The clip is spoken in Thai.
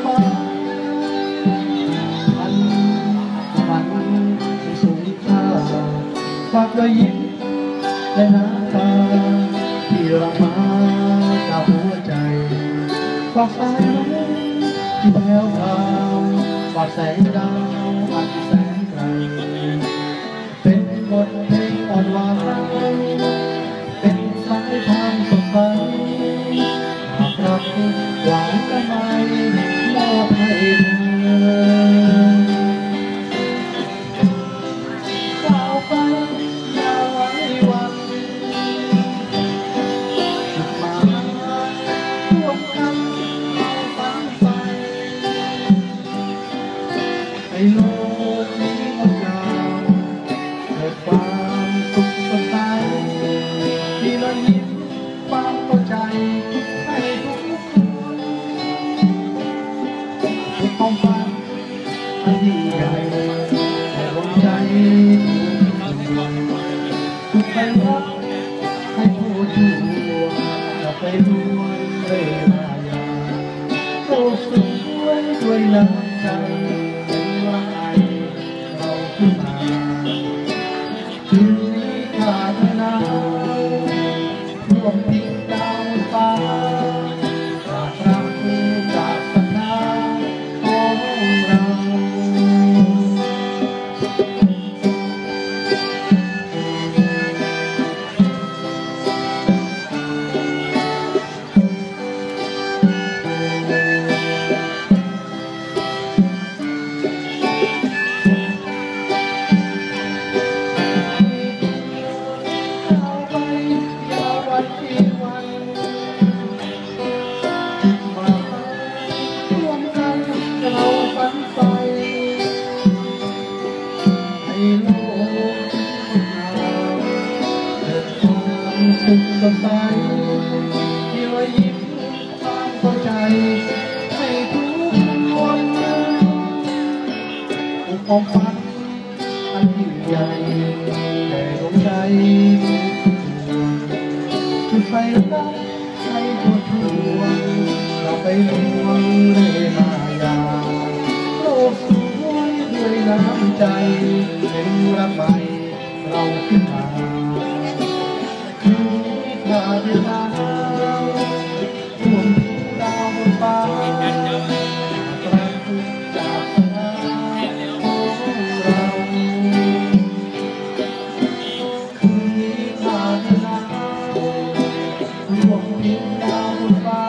ฟ้ามันสูงค่าฝากรอยยิ้มและน้ำตาที่หลั่งมาจากหัวใจฝากสายลมที่แผ่วพราวฝากแสงดาวอันแสนไกลเป็นบทเพลงอ่อนหวานเป็นสายทางสดใสหากรักหวานก็ไม่มอบให้เธอก้าวไปอย่าไว้วันจุดหมายร่วมกันเราฝันไปให้โลกนี้งดงามเกิดความสุขสดใสที่เรายิ้มความเข้าใจให้ทุกคนทุกความฝันอันยิ่งใหญ่ให้ดวงใจทุกไปรักให้ผู้ทั่วจะไปล้วนเลยมายาโลกสวยด้วยน้ำใจว่าไอเราขึ้นมาคืนนี้ขาดหนาวร่วมทิ้งดาวฟ้าจากรักจากศรัทธาของเรา สุขสดใสที่รอยยิ้มความเข้าใจให้ทุกคนทุกความฝันอันยิ่งใหญ่แต่ดวงใจจุดไฟรักให้ทั่วเราไปลวงเรื่อยมายาโลกสวยด้วยน้ำใจเป็นรักใหม่เราขึ้นมามาเวลาดวงดาวบนฟ้าตราทุกจากสนามของเราคืนนี้มาเวลาดวงดาวบนฟ้า